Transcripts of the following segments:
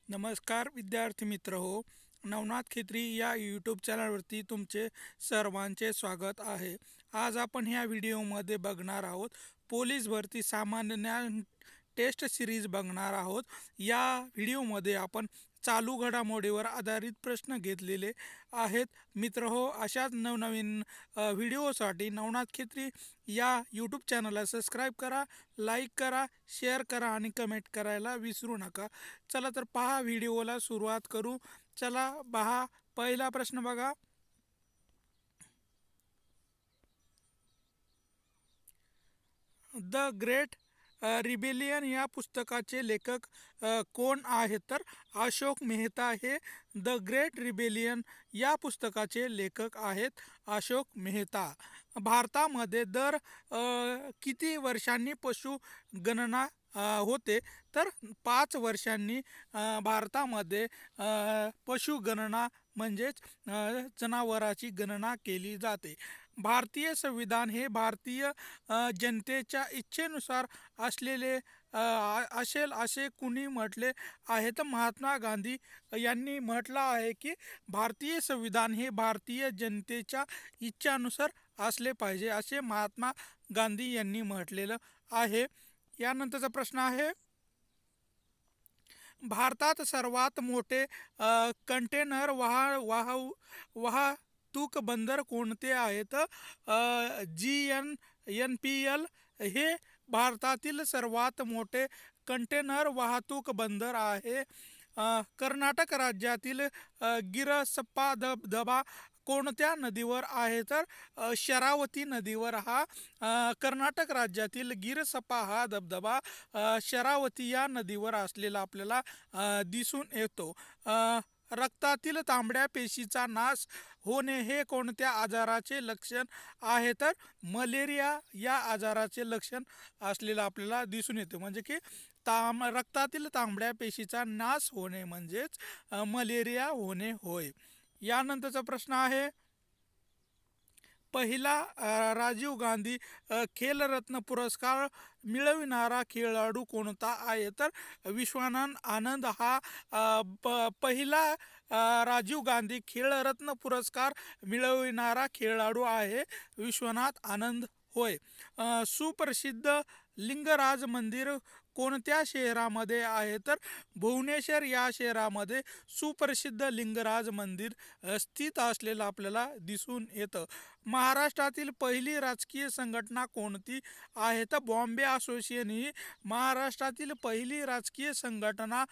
नमस्कार विद्यार्थी मित्र हो. नवनाथ खेत्री या यूट्यूब चॅनलवरती तुमचे सर्वांचे स्वागत आहे. आज आपण ह्या व्हिडिओमध्ये बघणार आहोत पोलीस भरती सामान्य ज्ञान टेस्ट सिरीज बघणार आहोत. या व्हिडिओमध्ये आपण चालू घडामोडीवर आधारित प्रश्न घेतलेले आहेत. मित्र हो, अशाच नवनवीन व्हिडिओसाठी नवनाथ खेत्री या यूट्यूब चॅनलला सबस्क्राईब करा, लाईक करा, शेअर करा आणि कमेंट करायला विसरू नका. चला तर पहा, व्हिडिओला सुरुवात करू. चला पहा, पहिला प्रश्न बघा. द ग्रेट रिबेलियन या पुस्तकाचे लेखक कोण आहेत? तर अशोक मेहता हे द ग्रेट रिबेलियन या पुस्तकाचे लेखक आहेत अशोक मेहता. भारतामध्ये दर किती वर्षांनी पशुगणना होते? तर 5 वर्षांनी भारतामध्ये पशुगणना म्हणजेच जनावराची गणना केली जाते. भारतीय संविधान हे भारतीय जनतेच्या इच्छेनुसार असलेले असेल असे कुणी म्हटले आहे? तर महात्मा गांधी यांनी म्हटलं आहे की भारतीय संविधान हे भारतीय जनतेच्या इच्छानुसार असले पाहिजे असे महात्मा गांधी यांनी म्हटलेलं आहे. यानंतरचा प्रश्न आहे, भारतात सर्वात मोठे कंटेनर वाहतूक बंदर कोणते आहेत? GNPL हे भारतातील सर्वात मोठे कंटेनर वाहतूक बंदर आहे. कर्नाटक राज्यातील गिरसप्पा धबधबा कोणत्या नदीवर आहे? तर शरावती नदीवर हा कर्नाटक राज्यातील गिरसप्पा हा धबधबा शरावती या नदीवर असलेला आपल्याला दिसून येतो. रक्तातील तांबड्या पेशीचा नाश होणे हे कोणत्या आजाराचे लक्षण आहे? तर मलेरिया या आजाराचे लक्षण असलेलं आपल्याला दिसून येते. म्हणजे की रक्तातील तांबड्या पेशीचा नाश होणे म्हणजेच मलेरिया होणे होय. यानंतरचा प्रश्न आहे, पहिला राजीव गांधी खेलरत्न पुरस्कार मिळविणारा खेळाडू कोणता आहे? तर विश्वानंद आनंद हा पहिला राजीव गांधी खेलरत्न पुरस्कार मिळविणारा खेळाडू आहे विश्वनाथ आनंद होय. सुप्रसिद्ध लिंगराज मंदिर कोणत्या शहरामध्ये आहे? तर भुवनेश्वर या शहरामध्ये सुप्रसिद्ध लिंगराज मंदिर स्थित असलेलं आपल्याला दिसून येतं. महाराष्ट्रातील पहिली राजकीय संघटना कोणती आहे? तर बॉम्बे असोसिएशन ही महाराष्ट्रातील पहिली राजकीय संघटना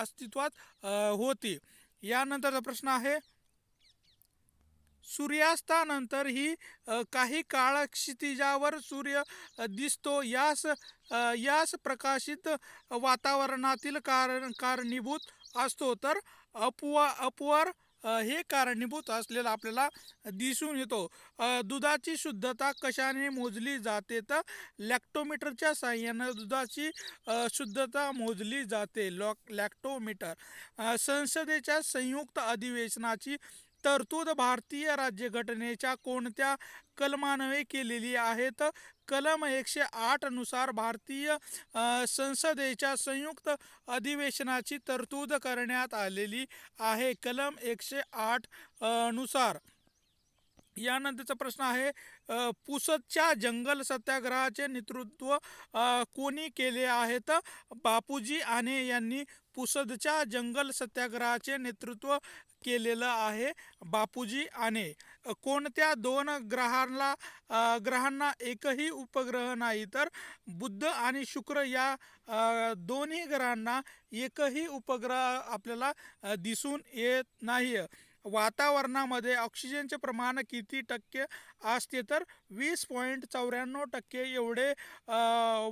अस्तित्वात होती. यानंतरचा प्रश्न आहे, सूर्यास्तानंतर ही काही काळ क्षितिजावर सूर्य दिसतो, यास प्रकाशित वातावरणातील कारणीभूत असतो. तर अपवार हे कारणीभूत असलेलं आपल्याला दिसून येतो. दुधाची शुद्धता कशाने मोजली जाते? तर लॅक्टोमीटरच्या साहाय्याने दुधाची शुद्धता मोजली जाते, लॅक्टोमीटर. संसदेच्या संयुक्त अधिवेशनाची तरतूद भारतीय राज्यघटनेच्या कोणत्या कलमान्वये केलेली आहे? तर कलम 108 नुसार भारतीय संसदेच्या संयुक्त अधिवेशनाची तरतूद करण्यात आलेली आहे, कलम 108 नुसार. यानंतरचा प्रश्न आहे, पुसदच्या जंगल सत्याग्रहाचे नेतृत्व कोणी केले आहे? तर बापूजी आने यांनी पुसदच्या जंगल सत्याग्रहाचे नेतृत्व केलेलं आहे, बापूजी आने. कोणत्या 2 ग्रहांना एकही उपग्रह नाही? तर बुध आणि शुक्र या दोन्ही ग्रहांना एकही उपग्रह आपल्याला दिसून येत नाही. वातावरणामध्ये ऑक्सिजनचे प्रमाण किती टक्के असते? तर 20.94% एवढे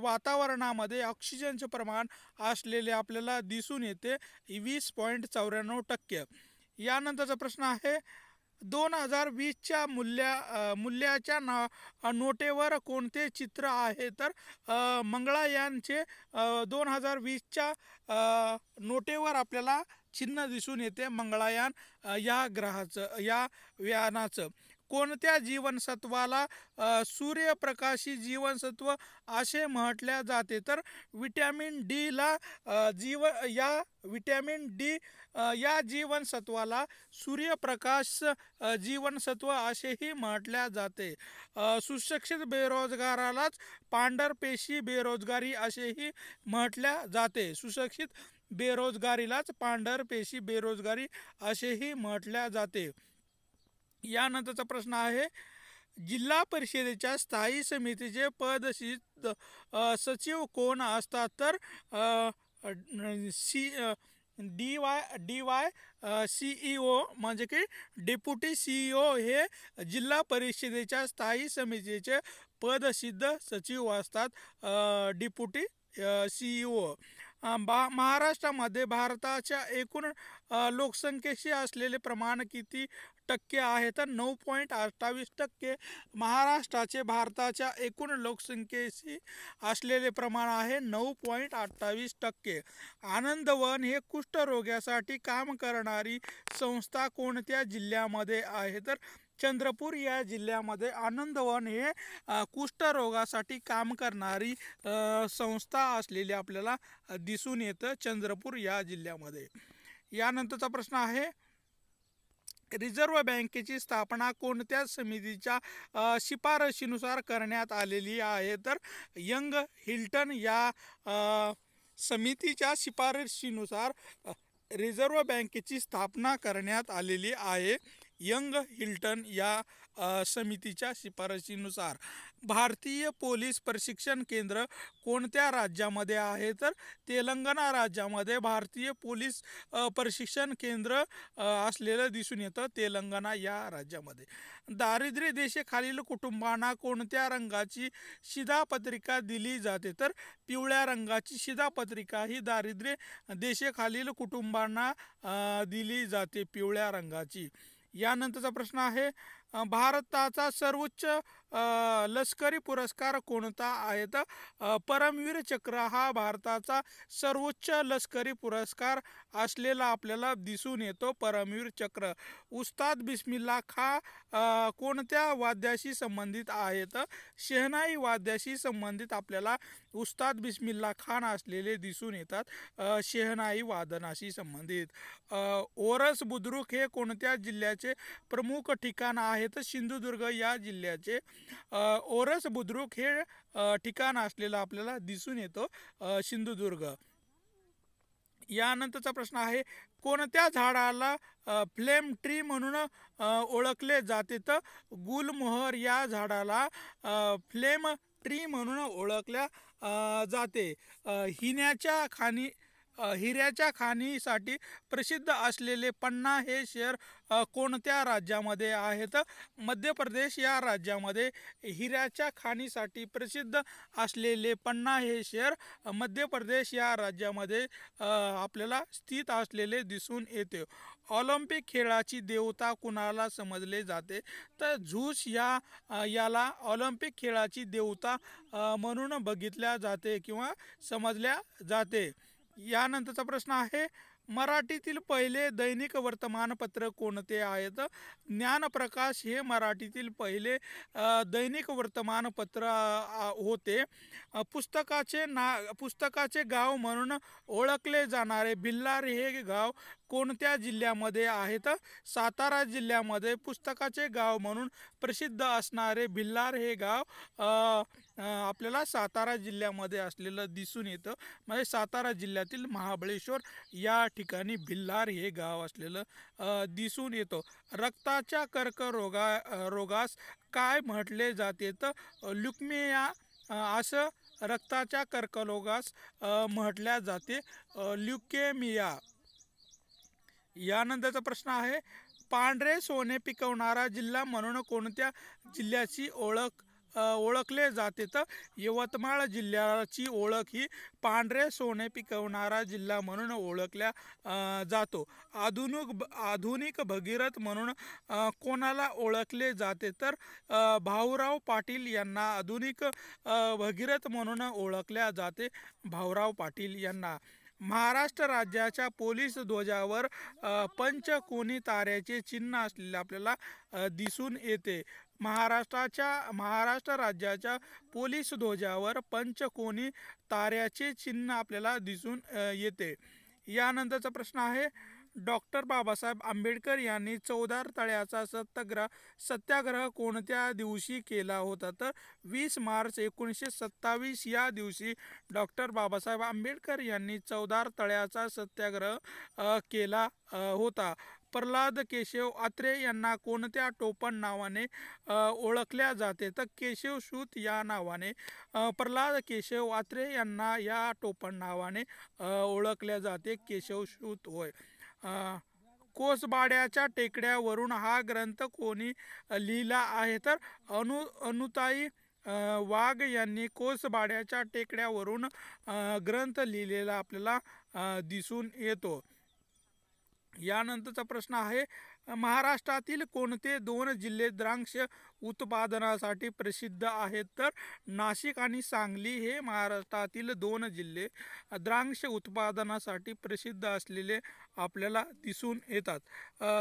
वातावरणामध्ये ऑक्सिजनचे प्रमाण असलेले आपल्याला दिसून येते, 20.94%. यानंतरचा प्रश्न आहे, 2020च्या मूल्याच्या नोटेवर कोणते चित्र आहे? तर मंगळयानचे 2020च्या नोटेवर आपल्याला चिन्ह दिसून येते, मंगळयान या ग्रहाचं, या यानाचं. कोणत्या जीवनसत्वाला सूर्यप्रकाशी जीवनसत्व असे म्हटले जाते तर विटॅमिन डी ला विटॅमिन डी या जीवनसत्वाला सूर्यप्रकाश जीवनसत्व असेही म्हटले जाते. सुशिक्षित बेरोजगारालाच पांढरपेशी बेरोजगारी असेही म्हटले जाते. सुशिक्षित बेरोजगारीलाच पांढरपेशी बेरोजगारी असेही म्हटले जाते. यानंतरचा प्रश्न आहे, जिल्हा परिषदेच्या स्थायी समितीचे पदसिद्ध सचिव कोण असतात तर डी वाय CEO म्हणजे की डेप्युटी CEO हे जिल्हा परिषदेच्या स्थायी समितीचे पदसिद्ध सचिव असतात. Deputy CEO. महाराष्ट्रामध्ये भारताच्या एकूण लोकसंख्येशी असलेले प्रमाण किती टक्के आहे तर 9.28%. महाराष्ट्राचे भारताच्या एकूण लोकसंख्येशी असलेले प्रमाण आहे 9.28%. आनंदवन हे कुष्ठरोग्यासाठी काम करणारी संस्था कोणत्या जिल्ह्यामध्ये आहे तर चंद्रपूर या जिल्ह्यामध्ये आनंदवन हे कुष्ठरोगासाठी काम करणारी संस्था असलेली आपल्याला दिसून येतं चंद्रपूर या जिल्ह्यामध्ये. यानंतरचा प्रश्न आहे, रिझर्व्ह बँकेची स्थापना कोणत्या समितीच्या शिफारशीनुसार करण्यात आलेली आहे तर यंग हिल्टन या समितीच्या शिफारशीनुसार रिझर्व्ह बँकेची स्थापना करण्यात आलेली आहे. यंग हिल्टन या समितीच्या शिफारशीनुसार. भारतीय पोलीस प्रशिक्षण केंद्र कोणत्या राज्यामध्ये आहे तर तेलंगणा राज्यामध्ये भारतीय पोलीस प्रशिक्षण केंद्र असलेलं दिसून येतं तेलंगणा या राज्यामध्ये. दारिद्र्य रेषेखालील कुटुंबांना कोणत्या रंगाची शिधापत्रिका दिली जाते तर पिवळ्या रंगाची शिधापत्रिका ही दारिद्र्य रेषेखालील कुटुंबांना दिली जाते, पिवळ्या रंगाची. यानंतरचा प्रश्न आहे, भारताचा सर्वोच्च लष्करी पुरस्कार कोणता आहे तर परमवीर चक्र हा भारताचा सर्वोच्च लष्करी पुरस्कार असलेला आपल्याला दिसून येतो, परमवीर चक्र. उस्ताद बिस्मिल्ला खां कोणत्या वाद्याशी संबंधित आहेत? शहनाई वाद्याशी संबंधित आपल्याला उस्ताद बिस्मिल्ला खान असलेले दिसून येतात, शहनाई वादनाशी संबंधित. ओरस बुद्रुक हे कोणत्या जिल्ह्याचे प्रमुख ठिकाण आहे तर सिंधुदुर्ग या जिल्ह्याचे ओरस बुद्रुक हे ठिकाण असलेलं आपल्याला दिसून येतो, सिंधुदुर्ग. यानंतरचा प्रश्न आहे, कोणत्या झाडाला फ्लेम ट्री म्हणून ओळखले जाते तर गुलमोहर या झाडाला फ्लेम ट्री म्हणून ओळखल्या जाते. हिऱ्याच्या खाणीसाठी प्रसिद्ध असलेले पन्ना हे शहर कोणत्या राज्यामध्ये आहेत? मध्य प्रदेश या राज्यामध्ये हिऱ्याच्या खाणीसाठी प्रसिद्ध असलेले पन्ना हे शहर मध्य प्रदेश या राज्यामध्ये आपल्याला स्थित असलेले दिसून येते. ऑलिम्पिक खेळाची देवता कुणाला समजले जाते तर झूस याला ऑलिम्पिक खेळाची देवता म्हणून बघितल्या जाते किंवा समजल्या जाते. यानंतरचा प्रश्न आहे, मराठीतील पहिले दैनिक वर्तमानपत्र कोणते आहेत? ज्ञानप्रकाश हे मराठीतील पहिले दैनिक वर्तमानपत्र होते. पुस्तकाचे गाव म्हणून ओळखले जाणारे भिल्लार हे गाव कोणत्या जिल्ह्यामध्ये आहेत? सातारा जिल्ह्यामध्ये पुस्तकाचे गाव म्हणून प्रसिद्ध असणारे भिल्लार हे गाव आपल्याला सातारा जिल्ह्यामध्ये असलेलं दिसून येतं. म्हणजे सातारा जिल्ह्यातील महाबळेश्वर या ठिकाणी भिल्लार हे गाव असलेलं दिसून येतं. रक्ताच्या कर्करोगास काय म्हटले जाते तर ल्युकेमिया असं रक्ताच्या कर्करोगास म्हटल्या जाते, ल्युकेमिया. यानंतरचा प्रश्न आहे, पांढरे सोने पिकवणारा जिल्हा म्हणून कोणत्या जिल्ह्याची ओळखले जाते तर यवतमाळ जिल्ह्याची ओळख ही पांढरे सोने पिकवणारा जिल्हा म्हणून ओळखल्या जातो. आधुनिक भगीरथ म्हणून कोणाला ओळखले जाते तर भाऊराव पाटील यांना आधुनिक भगीरथ म्हणून ओळखल्या जाते, भाऊराव पाटील यांना. महाराष्ट्र राज्याच्या पोलीस ध्वजावर पंचकोनी ताऱ्याचे चिन्ह असलेले आपल्याला दिसून येते. महाराष्ट्र राज्याच्या पोलीस ध्वजावर पंचकोनी ताऱ्याचे चिन्ह आपल्याला दिसून येते. यानंतरचा प्रश्न आहे, डॉक्टर बाबासाहेब आंबेडकर यांनी चौदार तळ्याचा सत्याग्रह कोणत्या दिवशी केला होता? तर 20 मार्च 1927 या दिवशी डॉक्टर बाबासाहेब आंबेडकर यांनी चौदार तळ्याचा सत्याग्रह केला होता. प्रल्हाद केशव आत्रे यांना कोणत्या टोपण नावाने ओळखल्या जाते? तर केशवसूत या नावाने प्रल्हाद केशव आत्रे यांना या टोपण नावाने ओळखल्या जाते, केशवसूत होय. कोसबाड्याच्या टेकड्यावरून हा ग्रंथ कोणी लिहिला आहे? तर अनुताई वाघ यांनी कोसबाड्याच्या टेकड्यावरून ग्रंथ लिहिलेला आपल्याला दिसून येतो. यानंतरचा प्रश्न आहे, महाराष्ट्रातील कोणते 2 जिल्हे द्राक्ष उत्पादनासाठी प्रसिद्ध आहेत? तर नाशिक आणि सांगली हे महाराष्ट्रातील 2 जिल्हे द्राक्ष उत्पादनासाठी प्रसिद्ध असलेले आपल्याला दिसून येतात.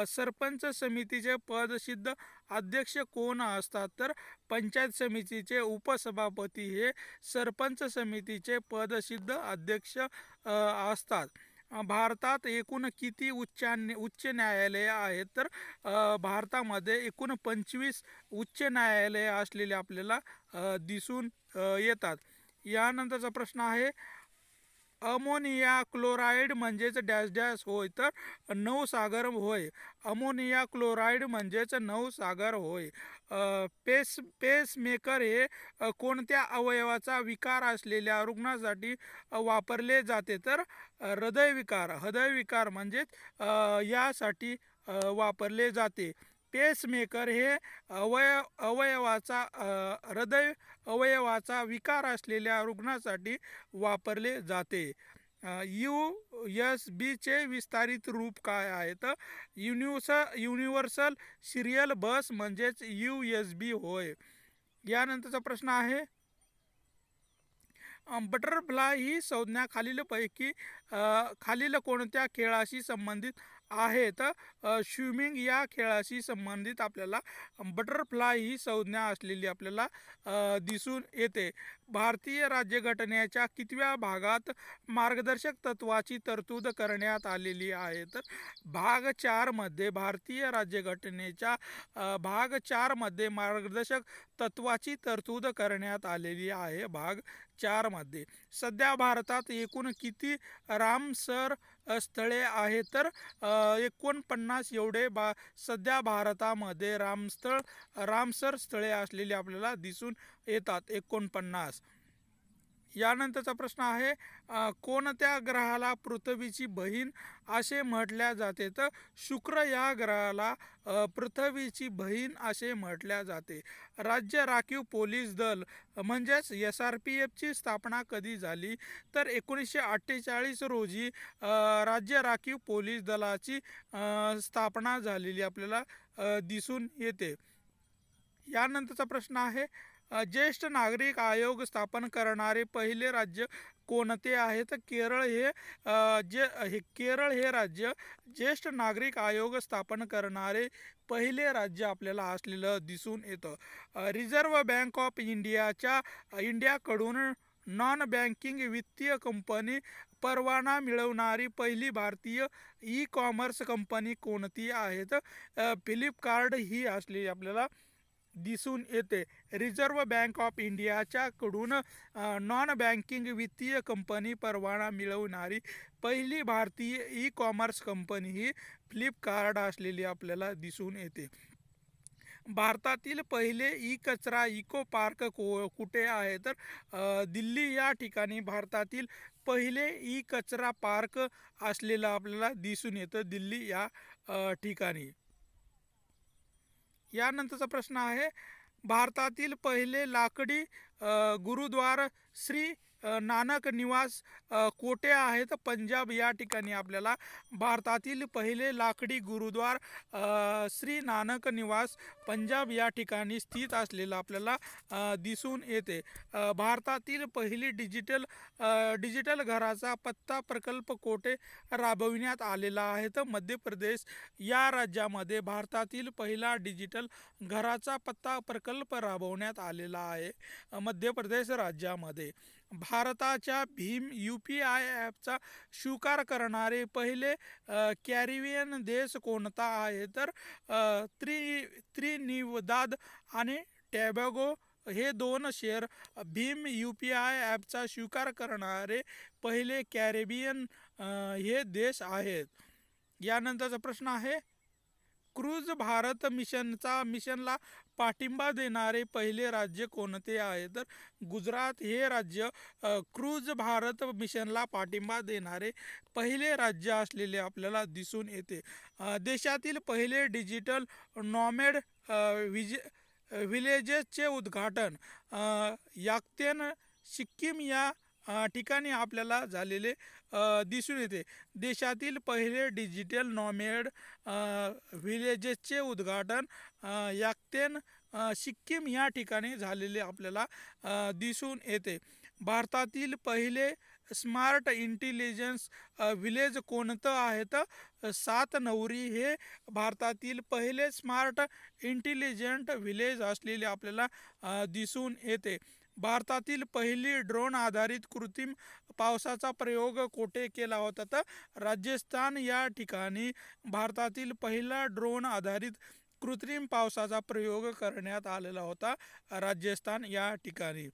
सरपंच समितीचे पदसिद्ध अध्यक्ष कोण असतात? तर पंचायत समितीचे उपसभापती हे सरपंच समितीचे पदसिद्ध अध्यक्ष असतात. भारतात एकूण किती उच्च न्यायालये आहेत? तर भारतामध्ये एकूण 25 उच्च न्यायालये असलेले आपल्याला दिसून येतात. यानंतरचा प्रश्न आहे, अमोनिया क्लोराईड म्हणजेच डॅश डॅश होय? तर नवसागर होय. अमोनिया क्लोराईड म्हणजेच नवसागर होय. पेसमेकर हे कोणत्या अवयवाचा विकार असलेल्या रुग्णासाठी वापरले जाते? तर हृदयविकार म्हणजेच यासाठी वापरले जाते. पेसमेकर हे हृदय अवयवाचा विकार असलेल्या रुग्णासाठी वापरले जाते. USB चे विस्तारित रूप काय आहे? तर युनिव्हर्सल सिरियल बस म्हणजेच USB होय. यानंतरचा प्रश्न आहे, बटरफ्लाय ही संज्ञा खालील कोणत्या खेळाशी संबंधित आहे? तर स्विमिंग या खेळाशी संबंधित आपल्याला बटरफ्लाय ही संज्ञा असलेली आपल्याला दिसून येते. भारतीय राज्यघटनेच्या कितव्या भागात मार्गदर्शक तत्वाची तरतूद करण्यात आलेली आहे? तर भाग 4 मध्ये भारतीय राज्यघटनेच्या भाग 4 मध्ये मार्गदर्शक तत्वाची तरतूद करण्यात आलेली आहे, भाग 4 मध्ये. सध्या भारतात एकूण किती रामसर स्थळे आहेत? तर 49 एवढे सध्या भारतामध्ये रामसर स्थळे असलेली आपल्याला दिसून येतात, 49. यानंतरचा प्रश्न आहे, कोणत्या ग्रहाला पृथ्वीची बहीण असे म्हटल्या जाते? तर शुक्र या ग्रहाला पृथ्वीची बहीण असे म्हटल्या जाते. राज्य राखीव पोलीस दल म्हणजेच SRPF ची स्थापना कधी झाली? तर 1948 रोजी राज्य राखीव पोलीस दलाची स्थापना झालेली आपल्याला दिसून येते. यानंतरचा प्रश्न आहे, ज्येष्ठ नागरिक आयोग स्थापन करणारे पहिले राज्य कोणते आहे? तर केरळ हे राज्य ज्येष्ठ नागरिक आयोग स्थापन करणारे पहिले राज्य आपल्याला असलेलं दिसून येतं. रिझर्व्ह बँक ऑफ इंडियाकडून नॉन बँकिंग वित्तीय कंपनी परवाना मिळवणारी पहिली भारतीय ई-कॉमर्स कंपनी कोणती आहे? तर फ्लिपकार्ट ही असलेली आपल्याला दिसून येते. रिझर्व्ह बँक ऑफ इंडियाच्याकडून नॉन बँकिंग वित्तीय कंपनी परवाना मिळवणारी पहिली भारतीय ई-कॉमर्स कंपनी ही फ्लिपकार्ट असलेली आपल्याला दिसून येते. भारतातील पहिले ई-कचरा इको पार्क कुठे आहे? तर दिल्ली या ठिकाणी भारतातील पहिले ई-कचरा पार्क असलेलं आपल्याला दिसून येतं, दिल्ली या ठिकाणी. यानंतरचा प्रश्न आहे, भारतातील पहिले लाकडी गुरुद्वार श्री नानक निवास कोठे आहे? तर पंजाब या ठिकाणी आपल्याला भारतातील पहिले लाकडी गुरुद्वार श्री नानक निवास पंजाब या ठिकाणी स्थित असलेलं आपल्याला दिसून येते. भारतातील पहिली डिजिटल घराचा पत्ता प्रकल्प कोठे राबविण्यात आलेला आहे? तर मध्य प्रदेश या राज्यामध्ये भारतातील पहिला डिजिटल घराचा पत्ता प्रकल्प राबवण्यात आलेला आहे मध्य प्रदेश राज्यामध्ये. भारताच्या भीम UPI ॲपचा स्वीकार करणारे पहिले कॅरिबियन देश कोणता आहे? तर त्रिनिदाद आणि टोबॅगो हे दोन शहर भीम UPI ॲपचा स्वीकार करणारे पहिले कॅरिबियन हे देश आहेत. यानंतरचा प्रश्न आहे, क्रूज भारत मिशनला पाठिंबा देणारे पहिले राज्य कोणते आहे? तर गुजरात हे राज्य क्रूज भारत मिशनला पाठिंबा देणारे पहिले राज्य असलेले आपल्याला दिसून येते. देशातील पहिले डिजिटल नॉमेड विलेजेसचे उद्घाटन याक्तेन सिक्कीम या ठिकाणी आपल्याला झालेले दिसून येते. देशातील पहिले डिजिटल नॉमेड विलेजेसचे उद्घाटन याक्तेन सिक्कीम या ठिकाणी झालेले आपल्याला दिसून येते. भारतातील पहिले स्मार्ट इंटेलिजन्स विलेज कोणतं आहे? तर सातनौरी हे भारतातील पहिले स्मार्ट इंटेलिजंट विलेज असलेले आपल्याला दिसून येते. भारतातील पहिली ड्रोन आधारित कृत्रिम पावसाचा प्रयोग कोठे केला होता? तर राजस्थान या ठिकाणी भारतातील पहिला ड्रोन आधारित कृत्रिम पावसाचा प्रयोग करण्यात आलेला होता राजस्थान या ठिकाणी.